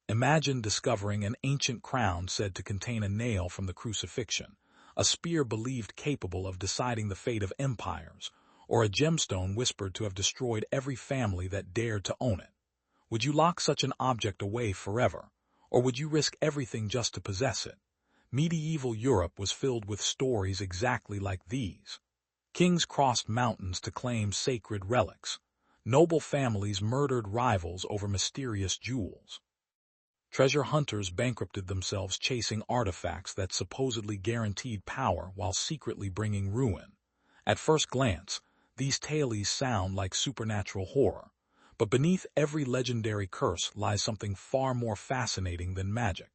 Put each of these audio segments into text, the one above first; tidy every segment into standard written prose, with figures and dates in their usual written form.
Imagine discovering an ancient crown said to contain a nail from the crucifixion, a spear believed capable of deciding the fate of empires, or a gemstone whispered to have destroyed every family that dared to own it. Would you lock such an object away forever, or would you risk everything just to possess it? Medieval Europe was filled with stories exactly like these. Kings crossed mountains to claim sacred relics. Noble families murdered rivals over mysterious jewels. Treasure hunters bankrupted themselves chasing artifacts that supposedly guaranteed power while secretly bringing ruin. At first glance, these tales sound like supernatural horror, but beneath every legendary curse lies something far more fascinating than magic.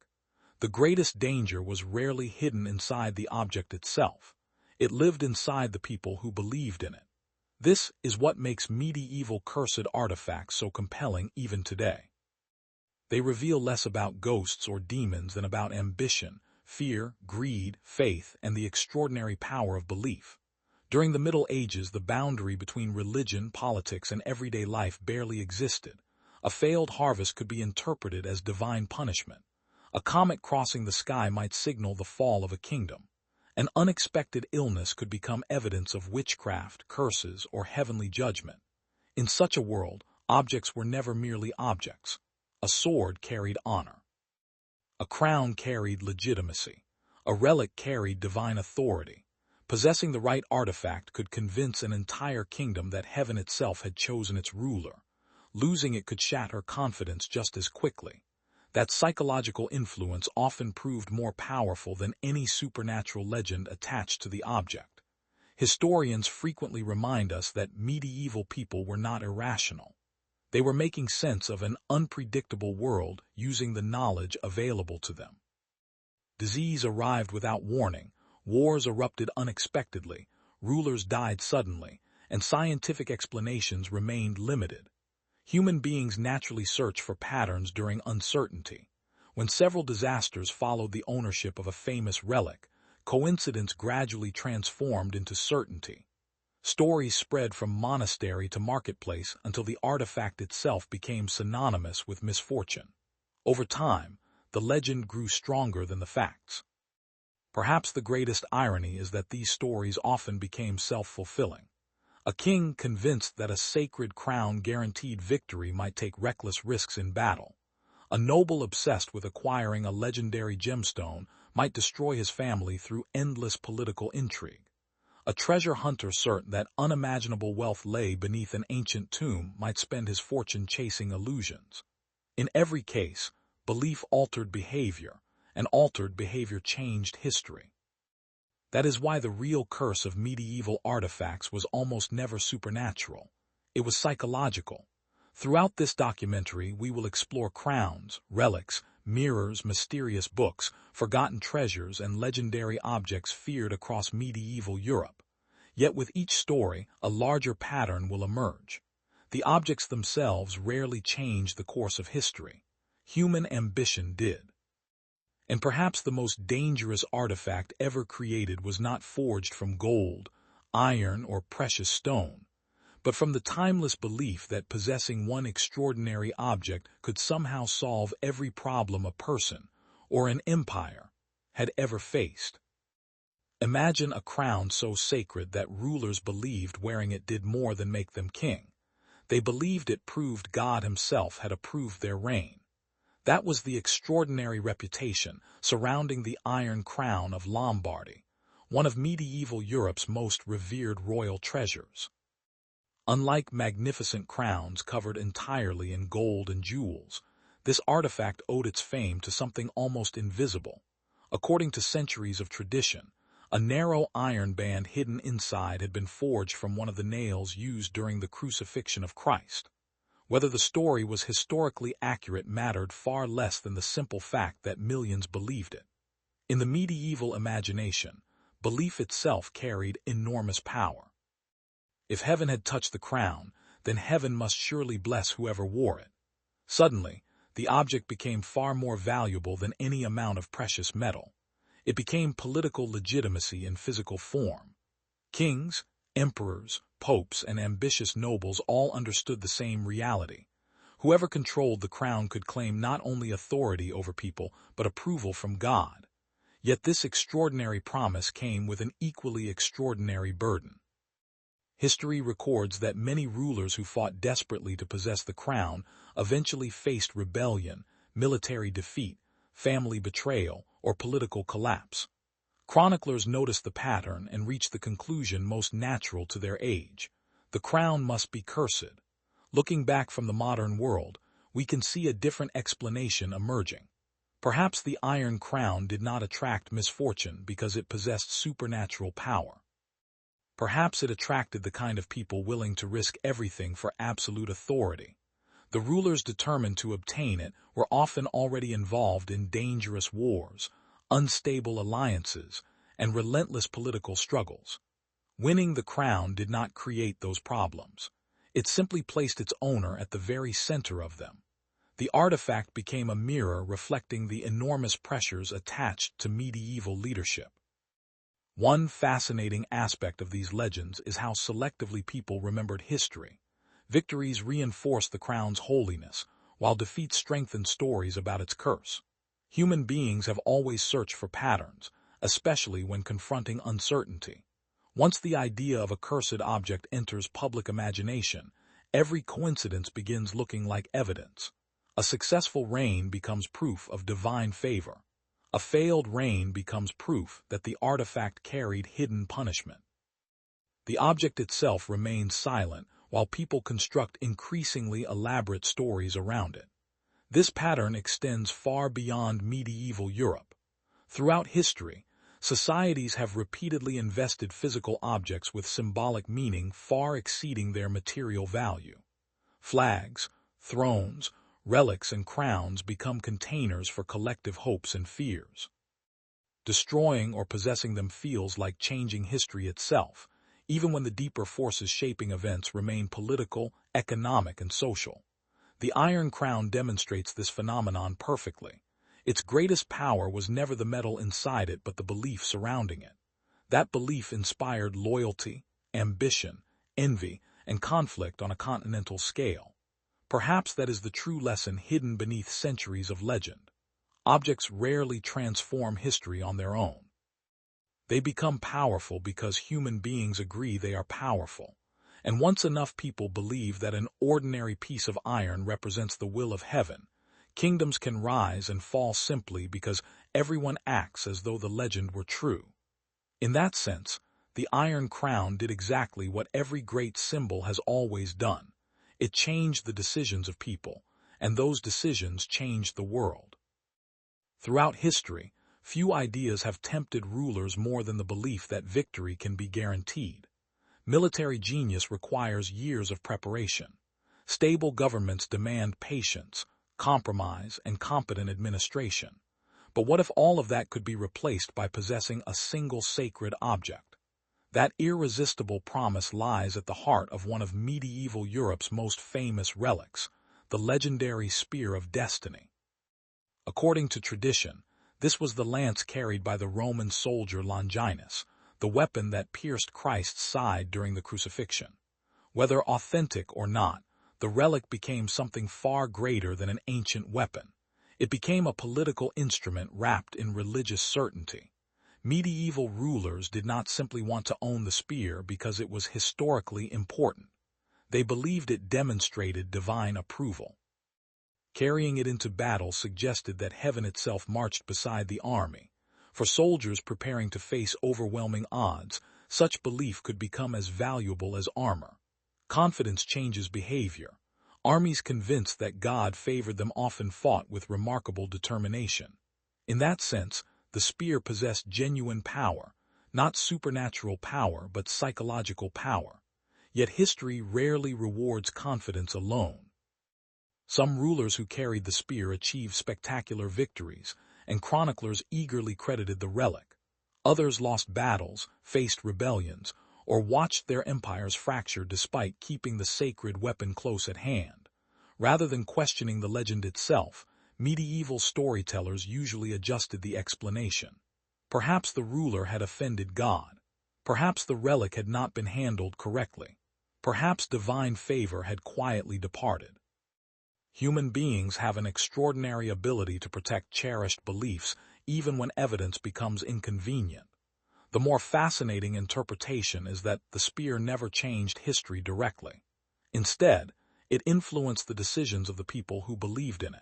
The greatest danger was rarely hidden inside the object itself. It lived inside the people who believed in it. This is what makes medieval cursed artifacts so compelling even today. They reveal less about ghosts or demons than about ambition, fear, greed, faith, and the extraordinary power of belief. During the Middle Ages, the boundary between religion, politics, and everyday life barely existed. A failed harvest could be interpreted as divine punishment. A comet crossing the sky might signal the fall of a kingdom. An unexpected illness could become evidence of witchcraft, curses, or heavenly judgment. In such a world, objects were never merely objects. A sword carried honor. A crown carried legitimacy. A relic carried divine authority. Possessing the right artifact could convince an entire kingdom that heaven itself had chosen its ruler. Losing it could shatter confidence just as quickly. That psychological influence often proved more powerful than any supernatural legend attached to the object. Historians frequently remind us that medieval people were not irrational. They were making sense of an unpredictable world using the knowledge available to them. Disease arrived without warning, wars erupted unexpectedly, rulers died suddenly, and scientific explanations remained limited. Human beings naturally search for patterns during uncertainty. When several disasters followed the ownership of a famous relic, coincidence gradually transformed into certainty. Stories spread from monastery to marketplace until the artifact itself became synonymous with misfortune. Over time, the legend grew stronger than the facts. Perhaps the greatest irony is that these stories often became self-fulfilling. A king convinced that a sacred crown guaranteed victory might take reckless risks in battle. A noble obsessed with acquiring a legendary gemstone might destroy his family through endless political intrigue. A treasure hunter certain that unimaginable wealth lay beneath an ancient tomb might spend his fortune chasing illusions. In every case, belief altered behavior, and altered behavior changed history. That is why the real curse of medieval artifacts was almost never supernatural. It was psychological. Throughout this documentary, we will explore crowns, relics, mirrors, mysterious books, forgotten treasures, and legendary objects feared across medieval Europe. Yet with each story, a larger pattern will emerge. The objects themselves rarely change the course of history. Human ambition did. And perhaps the most dangerous artifact ever created was not forged from gold, iron, or precious stone, but from the timeless belief that possessing one extraordinary object could somehow solve every problem a person, or an empire, had ever faced. Imagine a crown so sacred that rulers believed wearing it did more than make them king. They believed it proved God himself had approved their reign. That was the extraordinary reputation surrounding the Iron Crown of Lombardy, one of medieval Europe's most revered royal treasures. Unlike magnificent crowns covered entirely in gold and jewels, this artifact owed its fame to something almost invisible. According to centuries of tradition, a narrow iron band hidden inside had been forged from one of the nails used during the crucifixion of Christ. Whether the story was historically accurate mattered far less than the simple fact that millions believed it. In the medieval imagination, belief itself carried enormous power. If heaven had touched the crown, then heaven must surely bless whoever wore it. Suddenly, the object became far more valuable than any amount of precious metal. It became political legitimacy in physical form. Kings, emperors, popes, and ambitious nobles all understood the same reality. Whoever controlled the crown could claim not only authority over people, but approval from God. Yet this extraordinary promise came with an equally extraordinary burden. History records that many rulers who fought desperately to possess the crown eventually faced rebellion, military defeat, family betrayal, or political collapse. Chroniclers noticed the pattern and reached the conclusion most natural to their age. The crown must be cursed. Looking back from the modern world, we can see a different explanation emerging. Perhaps the Iron Crown did not attract misfortune because it possessed supernatural power. Perhaps it attracted the kind of people willing to risk everything for absolute authority. The rulers determined to obtain it were often already involved in dangerous wars, unstable alliances, and relentless political struggles. Winning the crown did not create those problems. It simply placed its owner at the very center of them. The artifact became a mirror reflecting the enormous pressures attached to medieval leadership. One fascinating aspect of these legends is how selectively people remembered history. Victories reinforced the crown's holiness, while defeats strengthened stories about its curse. Human beings have always searched for patterns, especially when confronting uncertainty. Once the idea of a cursed object enters public imagination, every coincidence begins looking like evidence. A successful reign becomes proof of divine favor. A failed reign becomes proof that the artifact carried hidden punishment. The object itself remains silent while people construct increasingly elaborate stories around it. This pattern extends far beyond medieval Europe. Throughout history, societies have repeatedly invested physical objects with symbolic meaning far exceeding their material value. Flags, thrones, relics, and crowns become containers for collective hopes and fears. Destroying or possessing them feels like changing history itself, even when the deeper forces shaping events remain political, economic, and social. The Iron Crown demonstrates this phenomenon perfectly. Its greatest power was never the metal inside it but the belief surrounding it. That belief inspired loyalty, ambition, envy, and conflict on a continental scale. Perhaps that is the true lesson hidden beneath centuries of legend. Objects rarely transform history on their own. They become powerful because human beings agree they are powerful. And once enough people believe that an ordinary piece of iron represents the will of heaven, kingdoms can rise and fall simply because everyone acts as though the legend were true. In that sense, the Iron Crown did exactly what every great symbol has always done. It changed the decisions of people, and those decisions changed the world. Throughout history, few ideas have tempted rulers more than the belief that victory can be guaranteed. Military genius requires years of preparation. Stable governments demand patience, compromise, and competent administration. But what if all of that could be replaced by possessing a single sacred object? That irresistible promise lies at the heart of one of medieval Europe's most famous relics, the legendary Spear of Destiny. According to tradition, this was the lance carried by the Roman soldier Longinus, the weapon that pierced Christ's side during the crucifixion. Whether authentic or not, the relic became something far greater than an ancient weapon. It became a political instrument wrapped in religious certainty. Medieval rulers did not simply want to own the spear because it was historically important. They believed it demonstrated divine approval. Carrying it into battle suggested that heaven itself marched beside the army. For soldiers preparing to face overwhelming odds, such belief could become as valuable as armor. Confidence changes behavior. Armies convinced that God favored them often fought with remarkable determination. In that sense, the spear possessed genuine power, not supernatural power but psychological power. Yet history rarely rewards confidence alone. Some rulers who carried the spear achieved spectacular victories, and chroniclers eagerly credited the relic. Others lost battles, faced rebellions, or watched their empires fracture despite keeping the sacred weapon close at hand. Rather than questioning the legend itself, medieval storytellers usually adjusted the explanation. Perhaps the ruler had offended God. Perhaps the relic had not been handled correctly. Perhaps divine favor had quietly departed. Human beings have an extraordinary ability to protect cherished beliefs even when evidence becomes inconvenient. The more fascinating interpretation is that the spear never changed history directly. Instead, it influenced the decisions of the people who believed in it.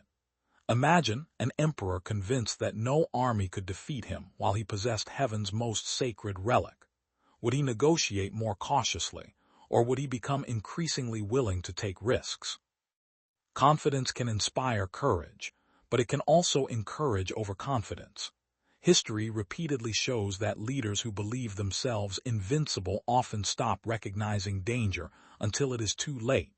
Imagine an emperor convinced that no army could defeat him while he possessed heaven's most sacred relic. Would he negotiate more cautiously, or would he become increasingly willing to take risks? Confidence can inspire courage, but it can also encourage overconfidence. History repeatedly shows that leaders who believe themselves invincible often stop recognizing danger until it is too late.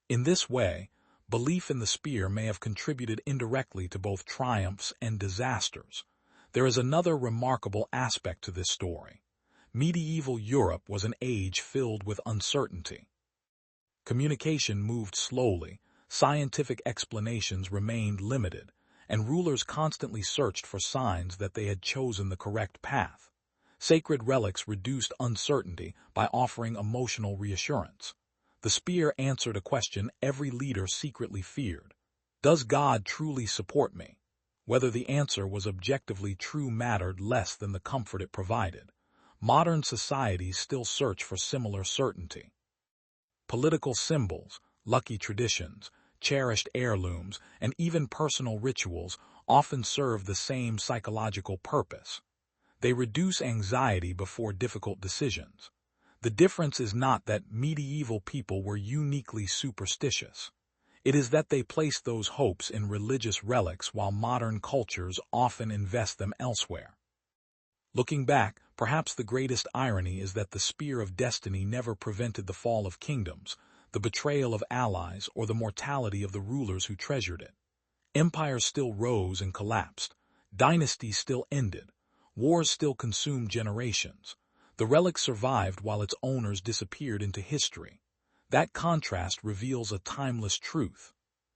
In this way, belief in the spear may have contributed indirectly to both triumphs and disasters. There is another remarkable aspect to this story. Medieval Europe was an age filled with uncertainty. Communication moved slowly, scientific explanations remained limited, and rulers constantly searched for signs that they had chosen the correct path. Sacred relics reduced uncertainty by offering emotional reassurance. The spear answered a question every leader secretly feared. Does God truly support me? Whether the answer was objectively true mattered less than the comfort it provided. Modern societies still search for similar certainty. Political symbols, lucky traditions, cherished heirlooms, and even personal rituals often serve the same psychological purpose. They reduce anxiety before difficult decisions. The difference is not that medieval people were uniquely superstitious. It is that they placed those hopes in religious relics while modern cultures often invest them elsewhere. Looking back, perhaps the greatest irony is that the spear of destiny never prevented the fall of kingdoms, the betrayal of allies, or the mortality of the rulers who treasured it. Empires still rose and collapsed. Dynasties still ended. Wars still consumed generations. The relic survived while its owners disappeared into history. That contrast reveals a timeless truth.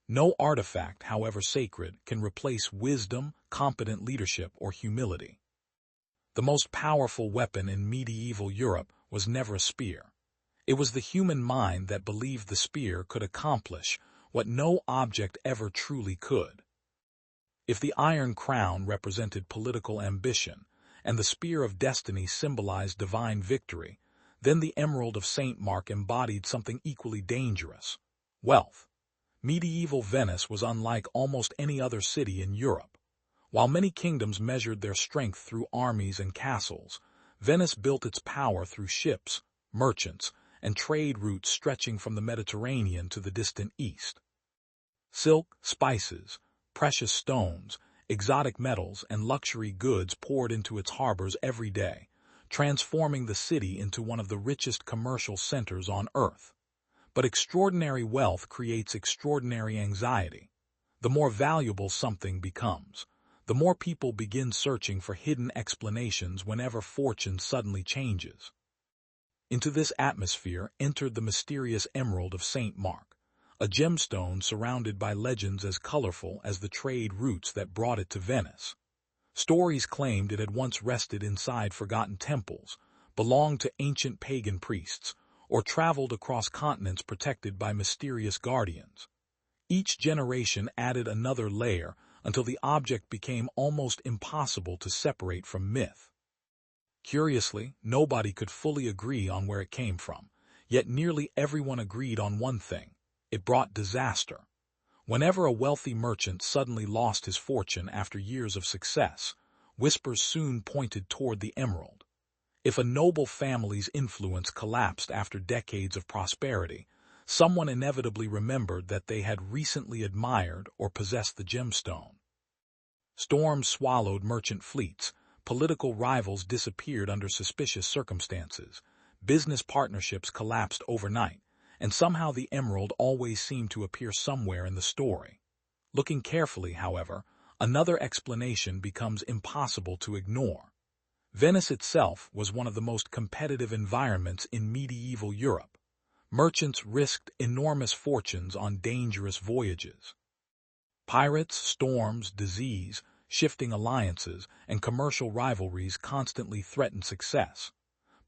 No artifact, however sacred, can replace wisdom, competent leadership, or humility. The most powerful weapon in medieval Europe was never a spear. It was the human mind that believed the spear could accomplish what no object ever truly could. If the Iron Crown represented political ambition, and the Spear of Destiny symbolized divine victory, then the Emerald of St. Mark embodied something equally dangerous: wealth. Medieval Venice was unlike almost any other city in Europe. While many kingdoms measured their strength through armies and castles, Venice built its power through ships, merchants, and trade routes stretching from the Mediterranean to the distant east. Silk, spices, precious stones, exotic metals, and luxury goods poured into its harbors every day, transforming the city into one of the richest commercial centers on earth. But extraordinary wealth creates extraordinary anxiety. The more valuable something becomes, the more people begin searching for hidden explanations whenever fortune suddenly changes. Into this atmosphere entered the mysterious Emerald of St. Mark, a gemstone surrounded by legends as colorful as the trade routes that brought it to Venice. Stories claimed it had once rested inside forgotten temples, belonged to ancient pagan priests, or traveled across continents protected by mysterious guardians. Each generation added another layer until the object became almost impossible to separate from myth. Curiously, nobody could fully agree on where it came from, yet nearly everyone agreed on one thing: it brought disaster. Whenever a wealthy merchant suddenly lost his fortune after years of success, whispers soon pointed toward the emerald. If a noble family's influence collapsed after decades of prosperity, someone inevitably remembered that they had recently admired or possessed the gemstone. Storms swallowed merchant fleets, political rivals disappeared under suspicious circumstances, business partnerships collapsed overnight, and somehow the emerald always seemed to appear somewhere in the story. Looking carefully, however, another explanation becomes impossible to ignore. Venice itself was one of the most competitive environments in medieval Europe. Merchants risked enormous fortunes on dangerous voyages. Pirates, storms, disease, shifting alliances, and commercial rivalries constantly threatened success.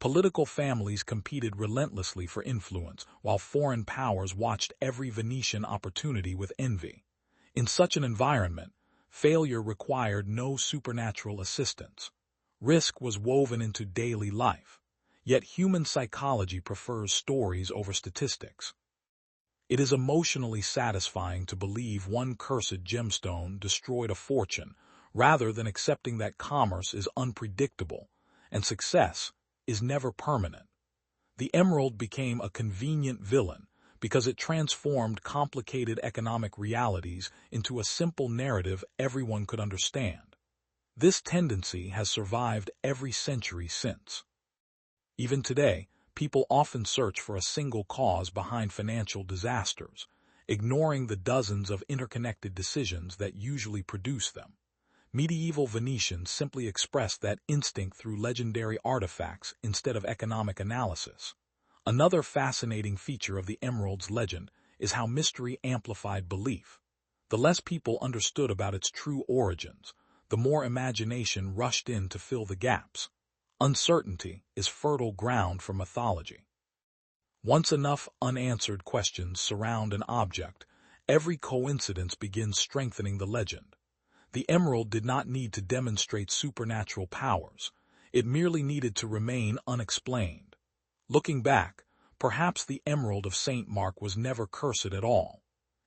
Political families competed relentlessly for influence, while foreign powers watched every Venetian opportunity with envy. In such an environment, failure required no supernatural assistance. Risk was woven into daily life. Yet human psychology prefers stories over statistics. It is emotionally satisfying to believe one cursed gemstone destroyed a fortune, rather than accepting that commerce is unpredictable and success is never permanent. The emerald became a convenient villain because it transformed complicated economic realities into a simple narrative everyone could understand. This tendency has survived every century since. Even today, people often search for a single cause behind financial disasters, ignoring the dozens of interconnected decisions that usually produce them. Medieval Venetians simply expressed that instinct through legendary artifacts instead of economic analysis. Another fascinating feature of the emerald's legend is how mystery amplified belief. The less people understood about its true origins, the more imagination rushed in to fill the gaps. Uncertainty is fertile ground for mythology. Once enough unanswered questions surround an object, every coincidence begins strengthening the legend. The emerald did not need to demonstrate supernatural powers. It merely needed to remain unexplained. Looking back, perhaps the Emerald of St. Mark was never cursed at all.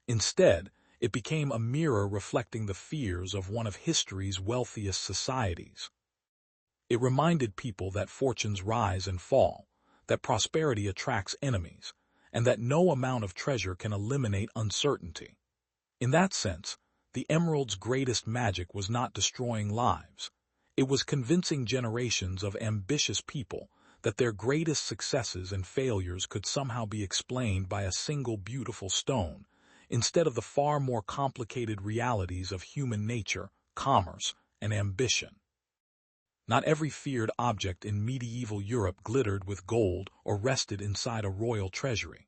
Instead, it became a mirror reflecting the fears of one of history's wealthiest societies. It reminded people that fortunes rise and fall, that prosperity attracts enemies, and that no amount of treasure can eliminate uncertainty. In that sense, the emerald's greatest magic was not destroying lives. It was convincing generations of ambitious people that their greatest successes and failures could somehow be explained by a single beautiful stone, instead of the far more complicated realities of human nature, commerce, and ambition. Not every feared object in medieval Europe glittered with gold or rested inside a royal treasury.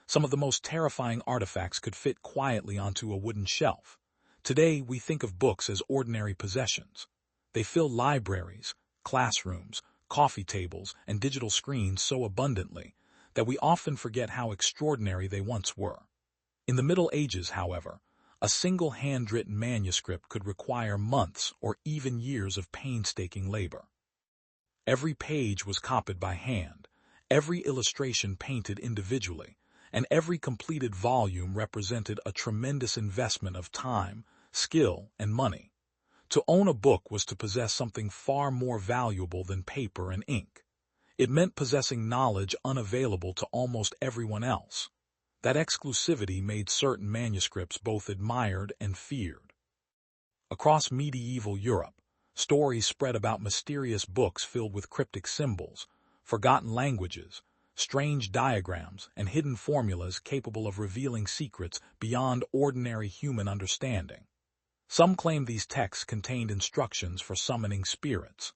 Some of the most terrifying artifacts could fit quietly onto a wooden shelf. Today, we think of books as ordinary possessions. They fill libraries, classrooms, coffee tables, and digital screens so abundantly that we often forget how extraordinary they once were. In the Middle Ages, however, a single handwritten manuscript could require months or even years of painstaking labor. Every page was copied by hand, every illustration painted individually, and every completed volume represented a tremendous investment of time, skill, and money. To own a book was to possess something far more valuable than paper and ink. It meant possessing knowledge unavailable to almost everyone else. That exclusivity made certain manuscripts both admired and feared. Across medieval Europe, stories spread about mysterious books filled with cryptic symbols, forgotten languages, strange diagrams, and hidden formulas capable of revealing secrets beyond ordinary human understanding. Some claimed these texts contained instructions for summoning spirits.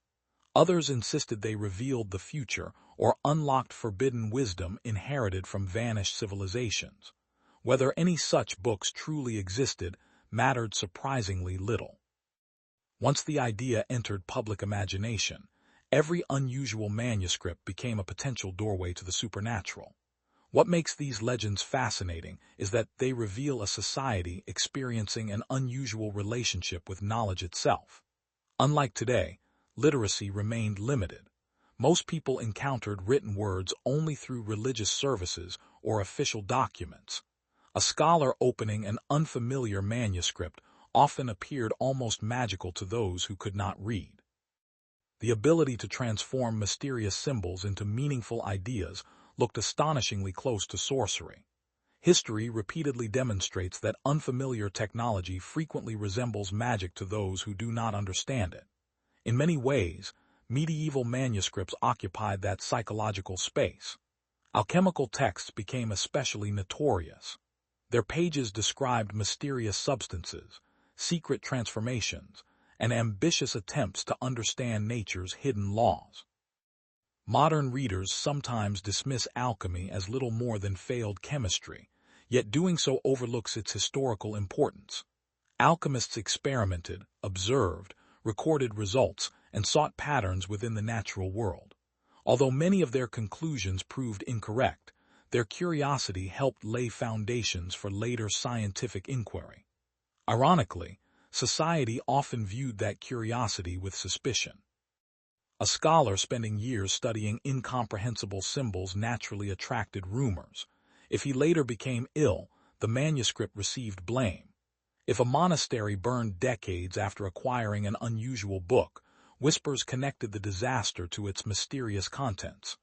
Others insisted they revealed the future or unlocked forbidden wisdom inherited from vanished civilizations. Whether any such books truly existed mattered surprisingly little. Once the idea entered public imagination, every unusual manuscript became a potential doorway to the supernatural. What makes these legends fascinating is that they reveal a society experiencing an unusual relationship with knowledge itself. Unlike today, literacy remained limited. Most people encountered written words only through religious services or official documents. A scholar opening an unfamiliar manuscript often appeared almost magical to those who could not read. The ability to transform mysterious symbols into meaningful ideas looked astonishingly close to sorcery. History repeatedly demonstrates that unfamiliar technology frequently resembles magic to those who do not understand it. In many ways, medieval manuscripts occupied that psychological space. Alchemical texts became especially notorious. Their pages described mysterious substances, secret transformations, and ambitious attempts to understand nature's hidden laws. Modern readers sometimes dismiss alchemy as little more than failed chemistry, yet doing so overlooks its historical importance. Alchemists experimented, observed, recorded results, and sought patterns within the natural world. Although many of their conclusions proved incorrect, their curiosity helped lay foundations for later scientific inquiry. Ironically, society often viewed that curiosity with suspicion. A scholar spending years studying incomprehensible symbols naturally attracted rumors. If he later became ill, the manuscript received blame. If a monastery burned decades after acquiring an unusual book, whispers connected the disaster to its mysterious contents.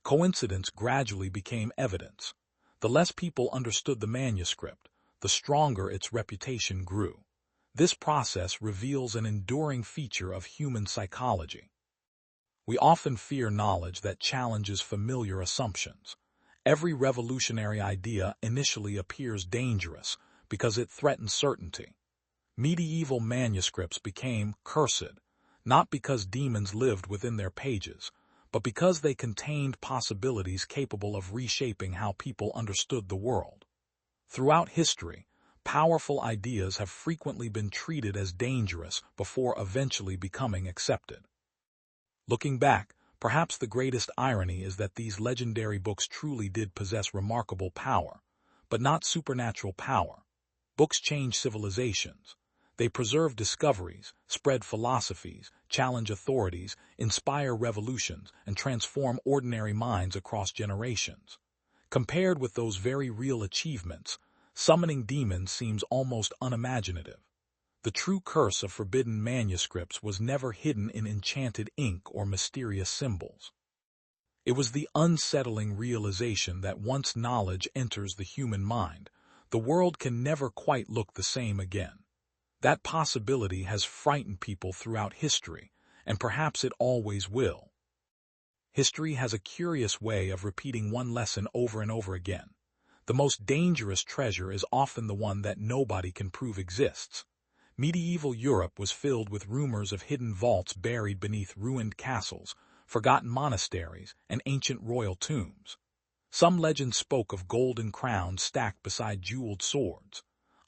Coincidence gradually became evidence. The less people understood the manuscript, the stronger its reputation grew. This process reveals an enduring feature of human psychology. We often fear knowledge that challenges familiar assumptions. Every revolutionary idea initially appears dangerous because it threatens certainty. Medieval manuscripts became cursed, not because demons lived within their pages, but because they contained possibilities capable of reshaping how people understood the world. Throughout history, powerful ideas have frequently been treated as dangerous before eventually becoming accepted. Looking back, perhaps the greatest irony is that these legendary books truly did possess remarkable power, but not supernatural power. Books change civilizations. They preserve discoveries, spread philosophies, challenge authorities, inspire revolutions, and transform ordinary minds across generations. Compared with those very real achievements, summoning demons seems almost unimaginative. The true curse of forbidden manuscripts was never hidden in enchanted ink or mysterious symbols. It was the unsettling realization that once knowledge enters the human mind, the world can never quite look the same again. That possibility has frightened people throughout history, and perhaps it always will. History has a curious way of repeating one lesson over and over again. The most dangerous treasure is often the one that nobody can prove exists. Medieval Europe was filled with rumors of hidden vaults buried beneath ruined castles, forgotten monasteries, and ancient royal tombs. Some legends spoke of golden crowns stacked beside jeweled swords.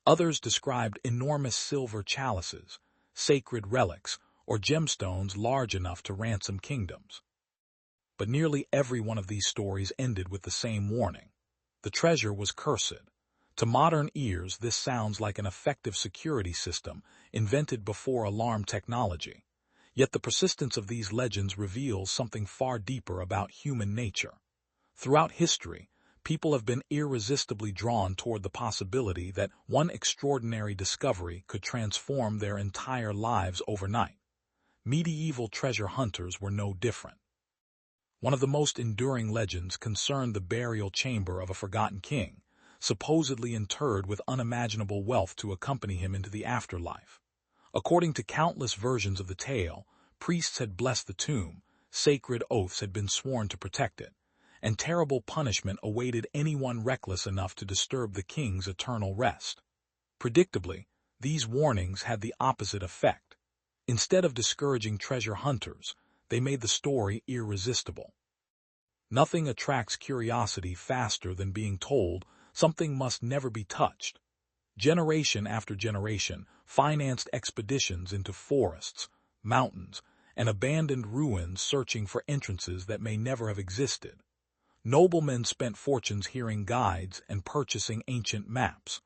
Others described enormous silver chalices, sacred relics, or gemstones large enough to ransom kingdoms. But nearly every one of these stories ended with the same warning. The treasure was cursed. To modern ears, this sounds like an effective security system invented before alarm technology. Yet the persistence of these legends reveals something far deeper about human nature. Throughout history, people have been irresistibly drawn toward the possibility that one extraordinary discovery could transform their entire lives overnight. Medieval treasure hunters were no different. One of the most enduring legends concerned the burial chamber of a forgotten king, supposedly interred with unimaginable wealth to accompany him into the afterlife. According to countless versions of the tale, priests had blessed the tomb, sacred oaths had been sworn to protect it, and terrible punishment awaited anyone reckless enough to disturb the king's eternal rest. Predictably, these warnings had the opposite effect. Instead of discouraging treasure hunters, they made the story irresistible. Nothing attracts curiosity faster than being told something must never be touched. Generation after generation financed expeditions into forests, mountains, and abandoned ruins searching for entrances that may never have existed. Noblemen spent fortunes hearing guides and purchasing ancient maps.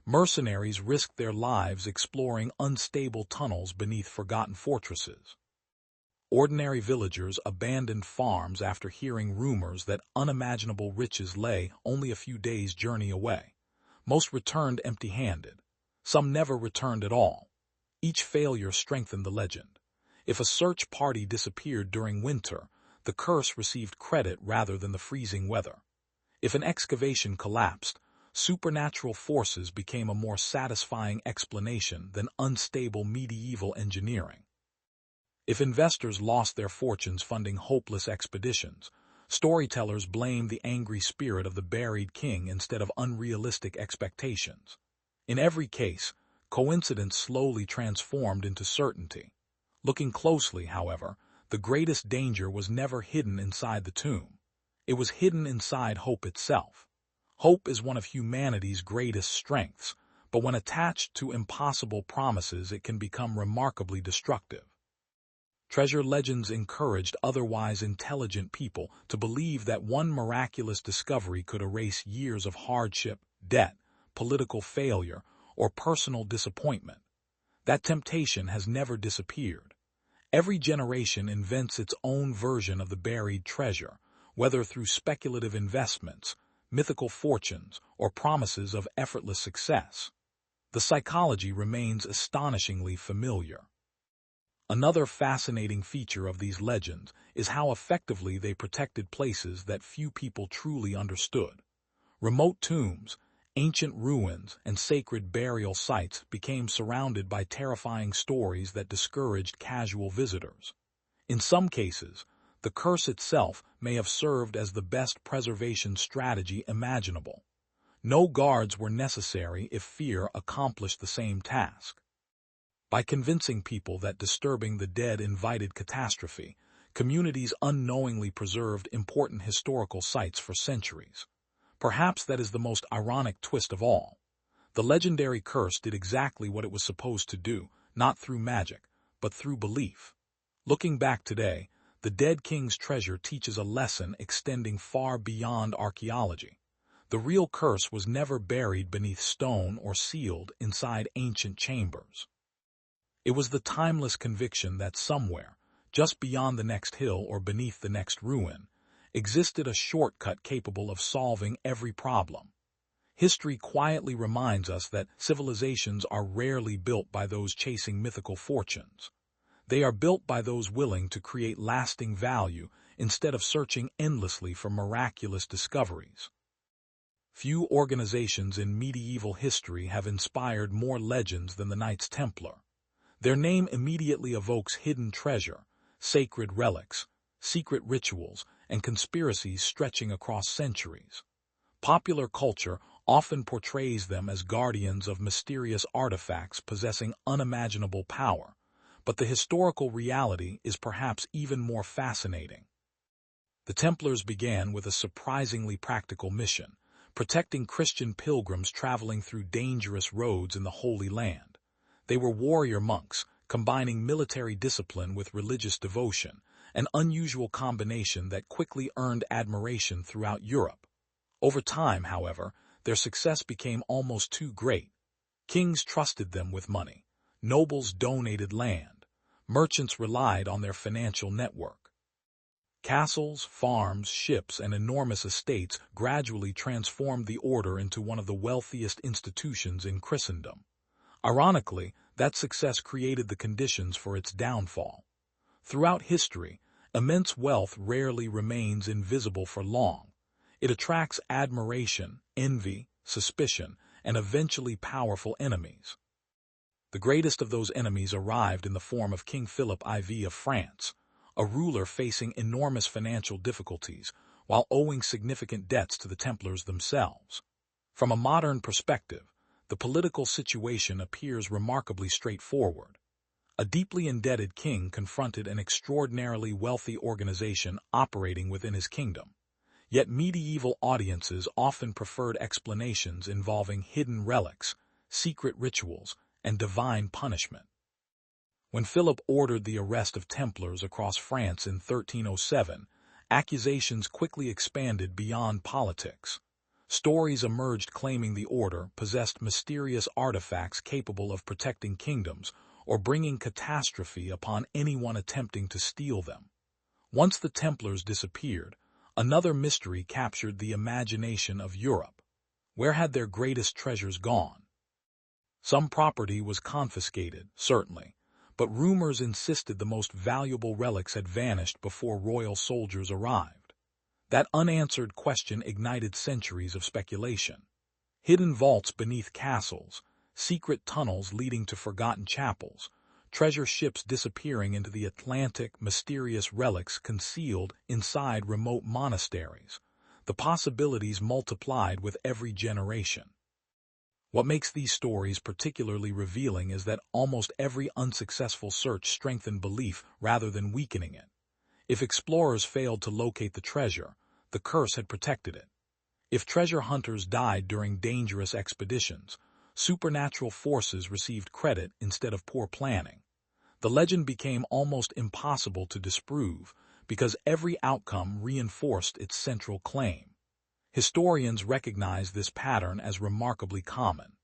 Mercenaries risked their lives exploring unstable tunnels beneath forgotten fortresses. Ordinary villagers abandoned farms after hearing rumors that unimaginable riches lay only a few days' journey away. Most returned empty-handed. Some never returned at all. Each failure strengthened the legend. If a search party disappeared during winter, the curse received credit rather than the freezing weather. If an excavation collapsed, supernatural forces became a more satisfying explanation than unstable medieval engineering. If investors lost their fortunes funding hopeless expeditions, storytellers blamed the angry spirit of the buried king instead of unrealistic expectations. In every case, coincidence slowly transformed into certainty. Looking closely, however, the greatest danger was never hidden inside the tomb. It was hidden inside hope itself. Hope is one of humanity's greatest strengths, but when attached to impossible promises, it can become remarkably destructive. Treasure legends encouraged otherwise intelligent people to believe that one miraculous discovery could erase years of hardship, debt, political failure, or personal disappointment. That temptation has never disappeared. Every generation invents its own version of the buried treasure, whether through speculative investments, mythical fortunes, or promises of effortless success. The psychology remains astonishingly familiar. Another fascinating feature of these legends is how effectively they protected places that few people truly understood. Remote tombs, ancient ruins, and sacred burial sites became surrounded by terrifying stories that discouraged casual visitors. In some cases, the curse itself may have served as the best preservation strategy imaginable. No guards were necessary if fear accomplished the same task. By convincing people that disturbing the dead invited catastrophe, communities unknowingly preserved important historical sites for centuries. Perhaps that is the most ironic twist of all. The legendary curse did exactly what it was supposed to do, not through magic, but through belief. Looking back today, the dead king's treasure teaches a lesson extending far beyond archaeology. The real curse was never buried beneath stone or sealed inside ancient chambers. It was the timeless conviction that somewhere, just beyond the next hill or beneath the next ruin, existed a shortcut capable of solving every problem. History quietly reminds us that civilizations are rarely built by those chasing mythical fortunes. They are built by those willing to create lasting value instead of searching endlessly for miraculous discoveries. Few organizations in medieval history have inspired more legends than the Knights Templar. Their name immediately evokes hidden treasure, sacred relics, secret rituals, and conspiracies stretching across centuries. Popular culture often portrays them as guardians of mysterious artifacts possessing unimaginable power, but the historical reality is perhaps even more fascinating. The Templars began with a surprisingly practical mission, protecting Christian pilgrims traveling through dangerous roads in the Holy Land. They were warrior monks, combining military discipline with religious devotion, an unusual combination that quickly earned admiration throughout Europe. Over time, however, their success became almost too great. Kings trusted them with money, nobles donated land, merchants relied on their financial network. Castles, farms, ships, and enormous estates gradually transformed the order into one of the wealthiest institutions in Christendom. Ironically, that success created the conditions for its downfall. Throughout history, immense wealth rarely remains invisible for long. It attracts admiration, envy, suspicion, and eventually powerful enemies. The greatest of those enemies arrived in the form of King Philip IV of France, a ruler facing enormous financial difficulties while owing significant debts to the Templars themselves. From a modern perspective, the political situation appears remarkably straightforward. A deeply indebted king confronted an extraordinarily wealthy organization operating within his kingdom. Yet medieval audiences often preferred explanations involving hidden relics, secret rituals, and divine punishment. When Philip ordered the arrest of Templars across France in 1307, accusations quickly expanded beyond politics. Stories emerged claiming the order possessed mysterious artifacts capable of protecting kingdoms or bringing catastrophe upon anyone attempting to steal them. Once the Templars disappeared, another mystery captured the imagination of Europe. Where had their greatest treasures gone? Some property was confiscated, certainly, but rumors insisted the most valuable relics had vanished before royal soldiers arrived. That unanswered question ignited centuries of speculation. Hidden vaults beneath castles, secret tunnels leading to forgotten chapels, treasure ships disappearing into the Atlantic, mysterious relics concealed inside remote monasteries. The possibilities multiplied with every generation. What makes these stories particularly revealing is that almost every unsuccessful search strengthened belief rather than weakening it. If explorers failed to locate the treasure, the curse had protected it. If treasure hunters died during dangerous expeditions, supernatural forces received credit instead of poor planning. The legend became almost impossible to disprove because every outcome reinforced its central claim. Historians recognize this pattern as remarkably common.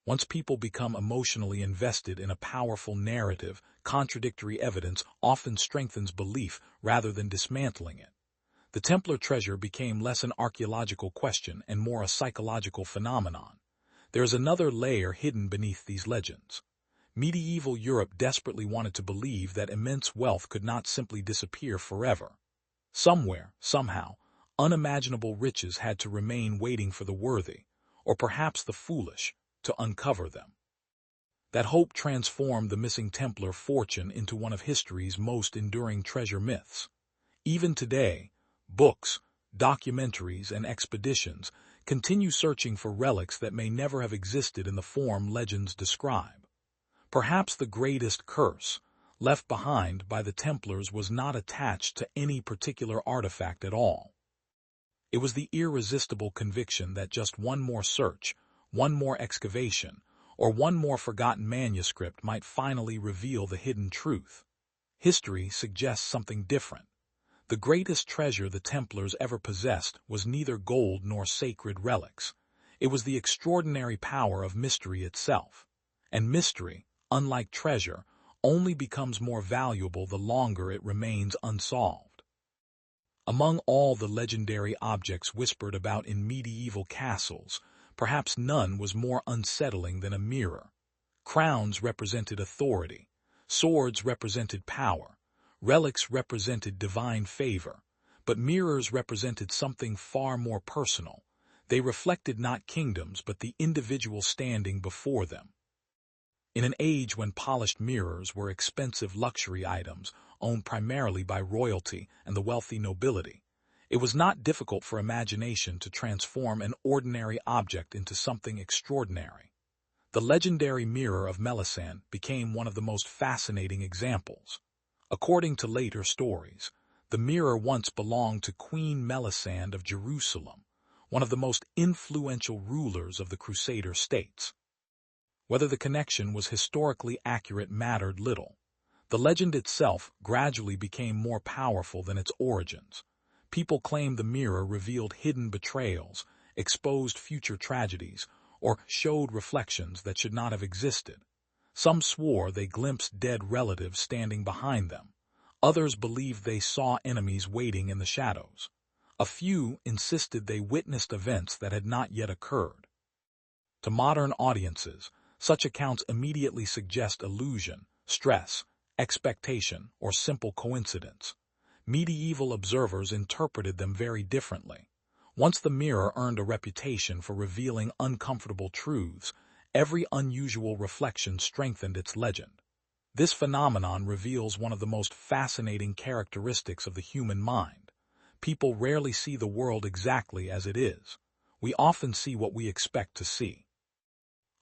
Once people become emotionally invested in a powerful narrative, contradictory evidence often strengthens belief rather than dismantling it. The Templar treasure became less an archaeological question and more a psychological phenomenon. There is another layer hidden beneath these legends. Medieval Europe desperately wanted to believe that immense wealth could not simply disappear forever. Somewhere, somehow, unimaginable riches had to remain waiting for the worthy, or perhaps the foolish, to uncover them. That hope transformed the missing Templar fortune into one of history's most enduring treasure myths. Even today, books, documentaries, and expeditions continue searching for relics that may never have existed in the form legends describe. Perhaps the greatest curse left behind by the Templars was not attached to any particular artifact at all. It was the irresistible conviction that just one more search, one more excavation, or one more forgotten manuscript might finally reveal the hidden truth. History suggests something different. The greatest treasure the Templars ever possessed was neither gold nor sacred relics. It was the extraordinary power of mystery itself. And mystery, unlike treasure, only becomes more valuable the longer it remains unsolved. Among all the legendary objects whispered about in medieval castles, perhaps none was more unsettling than a mirror. Crowns represented authority, swords represented power, relics represented divine favor, but mirrors represented something far more personal. They reflected not kingdoms but the individual standing before them. In an age when polished mirrors were expensive luxury items owned primarily by royalty and the wealthy nobility, it was not difficult for imagination to transform an ordinary object into something extraordinary. The legendary Mirror of Melisande became one of the most fascinating examples. According to later stories, the mirror once belonged to Queen Melisande of Jerusalem, one of the most influential rulers of the Crusader states. Whether the connection was historically accurate mattered little. The legend itself gradually became more powerful than its origins. People claimed the mirror revealed hidden betrayals, exposed future tragedies, or showed reflections that should not have existed. Some swore they glimpsed dead relatives standing behind them. Others believed they saw enemies waiting in the shadows. A few insisted they witnessed events that had not yet occurred. To modern audiences, such accounts immediately suggest illusion, stress, expectation, or simple coincidence. Medieval observers interpreted them very differently. Once the mirror earned a reputation for revealing uncomfortable truths, every unusual reflection strengthened its legend. This phenomenon reveals one of the most fascinating characteristics of the human mind. People rarely see the world exactly as it is. We often see what we expect to see.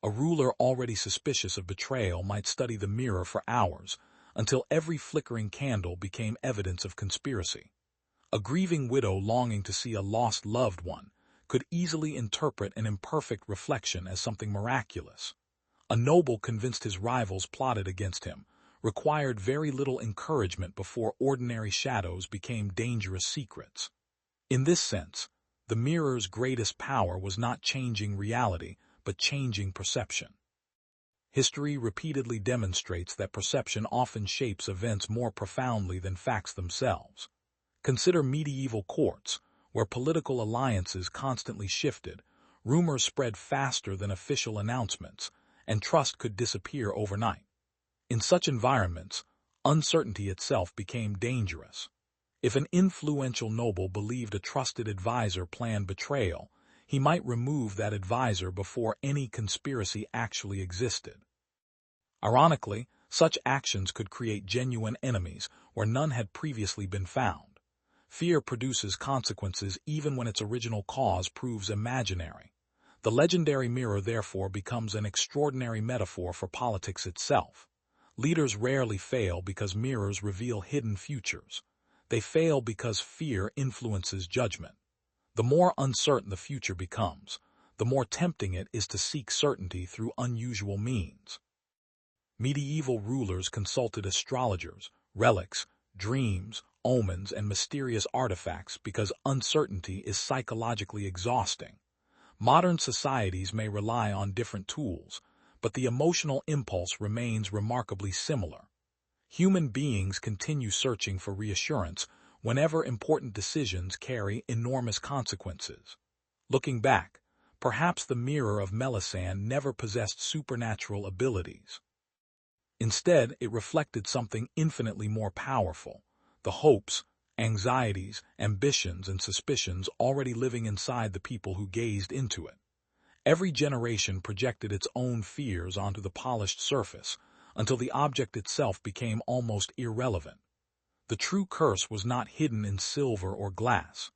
A ruler already suspicious of betrayal might study the mirror for hours, until every flickering candle became evidence of conspiracy. A grieving widow longing to see a lost loved one could easily interpret an imperfect reflection as something miraculous. A noble convinced his rivals plotted against him required very little encouragement before ordinary shadows became dangerous secrets. In this sense, the mirror's greatest power was not changing reality, but changing perception. History repeatedly demonstrates that perception often shapes events more profoundly than facts themselves. Consider medieval courts, where political alliances constantly shifted, rumors spread faster than official announcements, and trust could disappear overnight. In such environments, uncertainty itself became dangerous. If an influential noble believed a trusted advisor planned betrayal, he might remove that advisor before any conspiracy actually existed. Ironically, such actions could create genuine enemies where none had previously been found. Fear produces consequences even when its original cause proves imaginary. The legendary mirror therefore becomes an extraordinary metaphor for politics itself. Leaders rarely fail because mirrors reveal hidden futures. They fail because fear influences judgment. The more uncertain the future becomes, the more tempting it is to seek certainty through unusual means. Medieval rulers consulted astrologers, relics, dreams, omens, and mysterious artifacts because uncertainty is psychologically exhausting. Modern societies may rely on different tools, but the emotional impulse remains remarkably similar. Human beings continue searching for reassurance whenever important decisions carry enormous consequences. Looking back, perhaps the Mirror of Melisande never possessed supernatural abilities. Instead, it reflected something infinitely more powerful: the hopes, anxieties, ambitions, and suspicions already living inside the people who gazed into it. Every generation projected its own fears onto the polished surface, until the object itself became almost irrelevant. The true curse was not hidden in silver or glass.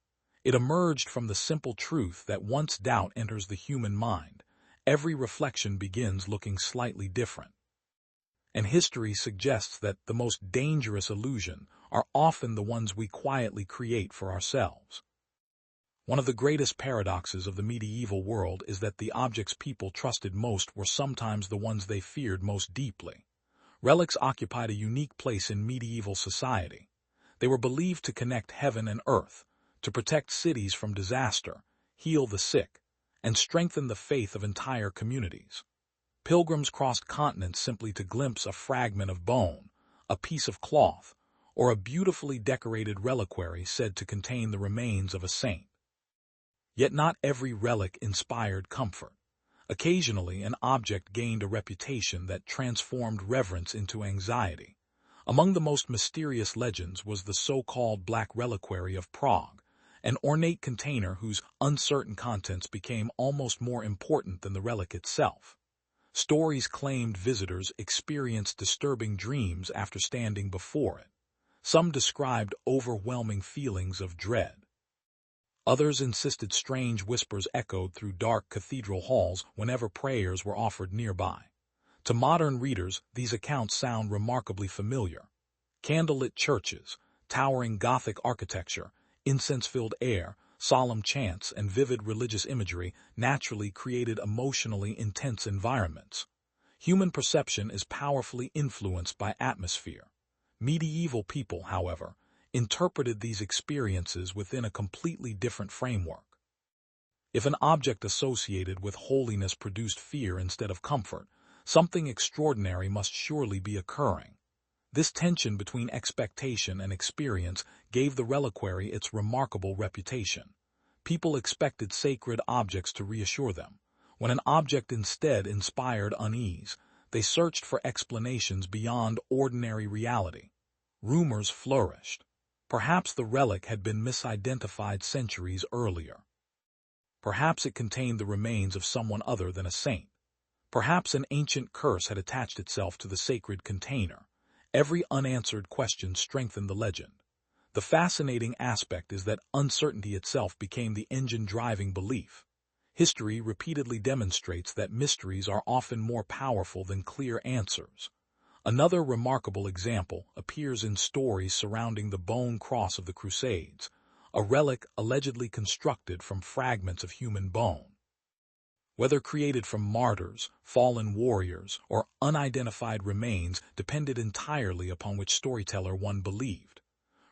It emerged from the simple truth that once doubt enters the human mind, every reflection begins looking slightly different. And history suggests that the most dangerous illusions are often the ones we quietly create for ourselves. One of the greatest paradoxes of the medieval world is that the objects people trusted most were sometimes the ones they feared most deeply. Relics occupied a unique place in medieval society. They were believed to connect heaven and earth, to protect cities from disaster, heal the sick, and strengthen the faith of entire communities. Pilgrims crossed continents simply to glimpse a fragment of bone, a piece of cloth, or a beautifully decorated reliquary said to contain the remains of a saint. Yet not every relic inspired comfort. Occasionally, an object gained a reputation that transformed reverence into anxiety. Among the most mysterious legends was the so-called Black Reliquary of Prague, an ornate container whose uncertain contents became almost more important than the relic itself. Stories claimed visitors experienced disturbing dreams after standing before it. Some described overwhelming feelings of dread. Others insisted strange whispers echoed through dark cathedral halls whenever prayers were offered nearby. To modern readers, these accounts sound remarkably familiar. Candlelit churches, towering Gothic architecture, incense-filled air, solemn chants, and vivid religious imagery naturally created emotionally intense environments. Human perception is powerfully influenced by atmosphere. Medieval people, however, interpreted these experiences within a completely different framework. If an object associated with holiness produced fear instead of comfort, something extraordinary must surely be occurring. This tension between expectation and experience gave the reliquary its remarkable reputation. People expected sacred objects to reassure them. When an object instead inspired unease, they searched for explanations beyond ordinary reality. Rumors flourished. Perhaps the relic had been misidentified centuries earlier. Perhaps it contained the remains of someone other than a saint. Perhaps an ancient curse had attached itself to the sacred container. Every unanswered question strengthened the legend. The fascinating aspect is that uncertainty itself became the engine driving belief. History repeatedly demonstrates that mysteries are often more powerful than clear answers. Another remarkable example appears in stories surrounding the bone cross of the Crusades, a relic allegedly constructed from fragments of human bone. Whether created from martyrs, fallen warriors, or unidentified remains depended entirely upon which storyteller one believed.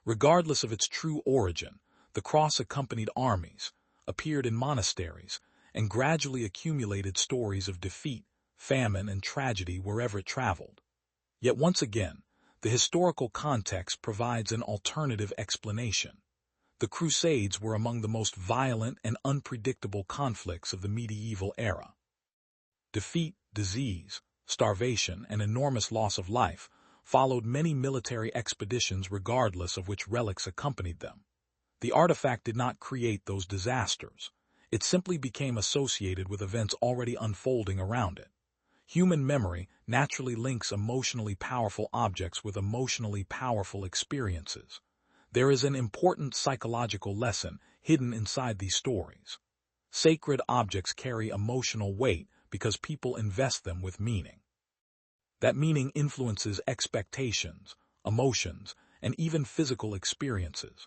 Regardless of its true origin, the cross accompanied armies, appeared in monasteries, and gradually accumulated stories of defeat, famine, and tragedy wherever it traveled. Yet once again, the historical context provides an alternative explanation. The Crusades were among the most violent and unpredictable conflicts of the medieval era. Defeat, disease, starvation, and enormous loss of life followed many military expeditions regardless of which relics accompanied them. The artifact did not create those disasters. It simply became associated with events already unfolding around it. Human memory naturally links emotionally powerful objects with emotionally powerful experiences. There is an important psychological lesson hidden inside these stories. Sacred objects carry emotional weight because people invest them with meaning. That meaning influences expectations, emotions, and even physical experiences.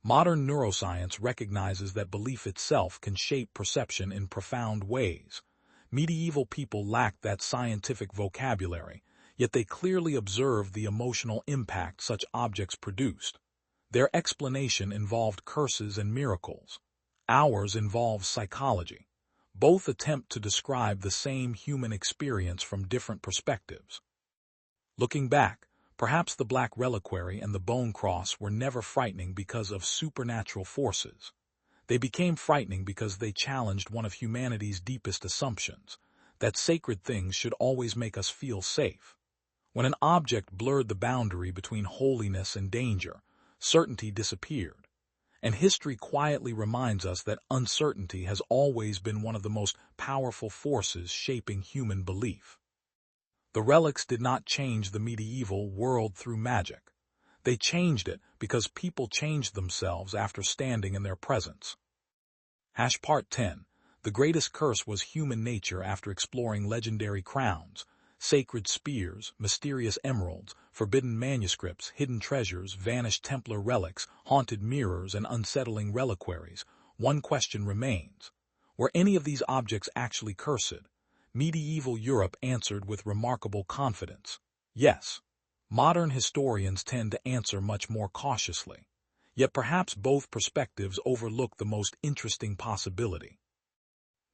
Modern neuroscience recognizes that belief itself can shape perception in profound ways. Medieval people lacked that scientific vocabulary, yet they clearly observed the emotional impact such objects produced. Their explanation involved curses and miracles. Ours involves psychology. Both attempt to describe the same human experience from different perspectives. Looking back, perhaps the Black Reliquary and the Bone Cross were never frightening because of supernatural forces. They became frightening because they challenged one of humanity's deepest assumptions, that sacred things should always make us feel safe. When an object blurred the boundary between holiness and danger, certainty disappeared. And history quietly reminds us that uncertainty has always been one of the most powerful forces shaping human belief. The relics did not change the medieval world through magic. They changed it because people changed themselves after standing in their presence. Part 10. The greatest curse was human nature. After exploring legendary crowns, sacred spears, mysterious emeralds, forbidden manuscripts, hidden treasures, vanished Templar relics, haunted mirrors, and unsettling reliquaries, one question remains. Were any of these objects actually cursed? Medieval Europe answered with remarkable confidence. Yes. Modern historians tend to answer much more cautiously. Yet perhaps both perspectives overlook the most interesting possibility.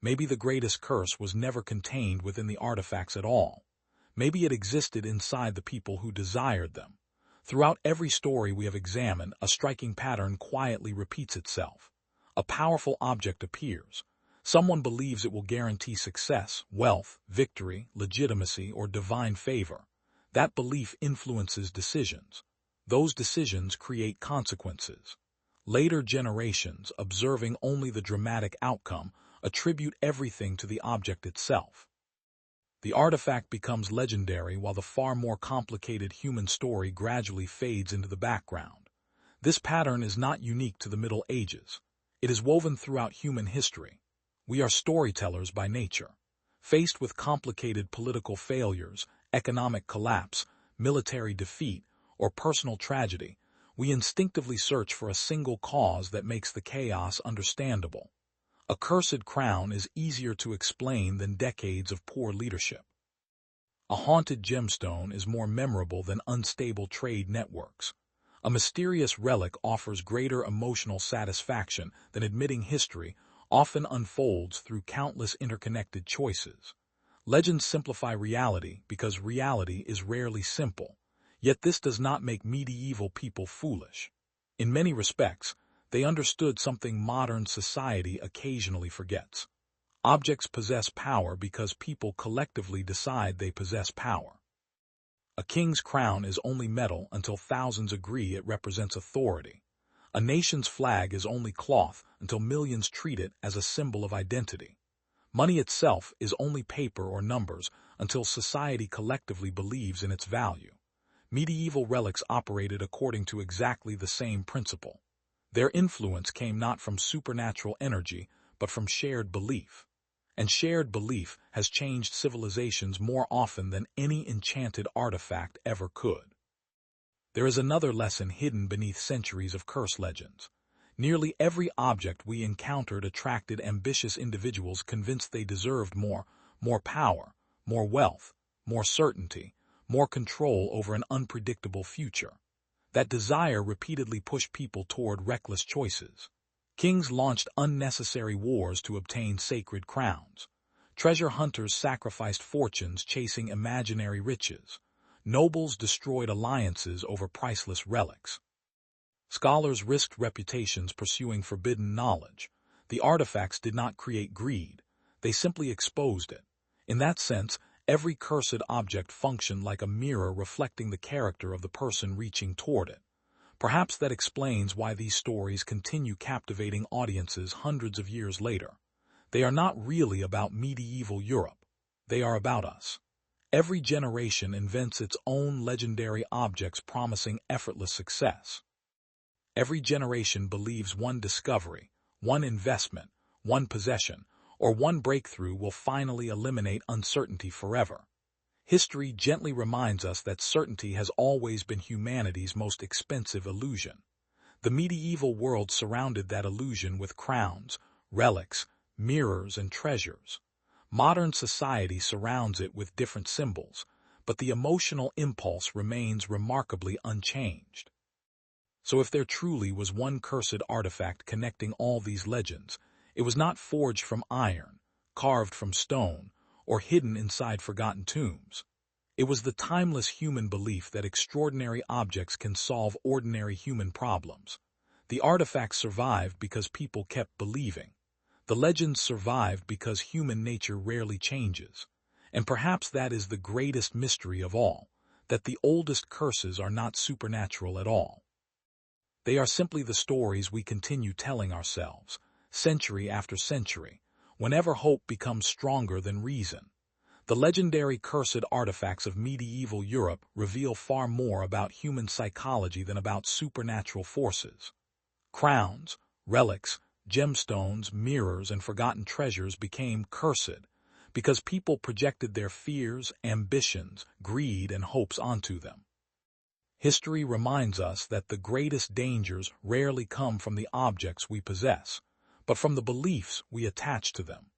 Maybe the greatest curse was never contained within the artifacts at all. Maybe it existed inside the people who desired them. Throughout every story we have examined, a striking pattern quietly repeats itself. A powerful object appears. Someone believes it will guarantee success, wealth, victory, legitimacy, or divine favor. That belief influences decisions. Those decisions create consequences. Later generations, observing only the dramatic outcome, attribute everything to the object itself. The artifact becomes legendary while the far more complicated human story gradually fades into the background. This pattern is not unique to the Middle Ages. It is woven throughout human history. We are storytellers by nature. Faced with complicated political failures, economic collapse, military defeat, or personal tragedy, we instinctively search for a single cause that makes the chaos understandable. A cursed crown is easier to explain than decades of poor leadership. A haunted gemstone is more memorable than unstable trade networks. A mysterious relic offers greater emotional satisfaction than admitting history often unfolds through countless interconnected choices. Legends simplify reality because reality is rarely simple, yet this does not make medieval people foolish. In many respects, they understood something modern society occasionally forgets. Objects possess power because people collectively decide they possess power. A king's crown is only metal until thousands agree it represents authority. A nation's flag is only cloth until millions treat it as a symbol of identity. Money itself is only paper or numbers until society collectively believes in its value. Medieval relics operated according to exactly the same principle. Their influence came not from supernatural energy, but from shared belief. And shared belief has changed civilizations more often than any enchanted artifact ever could. There is another lesson hidden beneath centuries of curse legends. Nearly every object we encountered attracted ambitious individuals convinced they deserved more power, more wealth, more certainty, more control over an unpredictable future. That desire repeatedly pushed people toward reckless choices. Kings launched unnecessary wars to obtain sacred crowns. Treasure hunters sacrificed fortunes chasing imaginary riches. Nobles destroyed alliances over priceless relics. Scholars risked reputations pursuing forbidden knowledge. The artifacts did not create greed. They simply exposed it. In that sense, every cursed object functioned like a mirror reflecting the character of the person reaching toward it. Perhaps that explains why these stories continue captivating audiences hundreds of years later. They are not really about medieval Europe. They are about us. Every generation invents its own legendary objects promising effortless success. Every generation believes one discovery, one investment, one possession, or one breakthrough will finally eliminate uncertainty forever. History gently reminds us that certainty has always been humanity's most expensive illusion. The medieval world surrounded that illusion with crowns, relics, mirrors, and treasures. Modern society surrounds it with different symbols, but the emotional impulse remains remarkably unchanged. So if there truly was one cursed artifact connecting all these legends, it was not forged from iron, carved from stone, or hidden inside forgotten tombs. It was the timeless human belief that extraordinary objects can solve ordinary human problems. The artifacts survived because people kept believing. The legends survived because human nature rarely changes. And perhaps that is the greatest mystery of all, that the oldest curses are not supernatural at all. They are simply the stories we continue telling ourselves, century after century, whenever hope becomes stronger than reason. The legendary cursed artifacts of medieval Europe reveal far more about human psychology than about supernatural forces. Crowns, relics, gemstones, mirrors, and forgotten treasures became cursed because people projected their fears, ambitions, greed, and hopes onto them. History reminds us that the greatest dangers rarely come from the objects we possess, but from the beliefs we attach to them.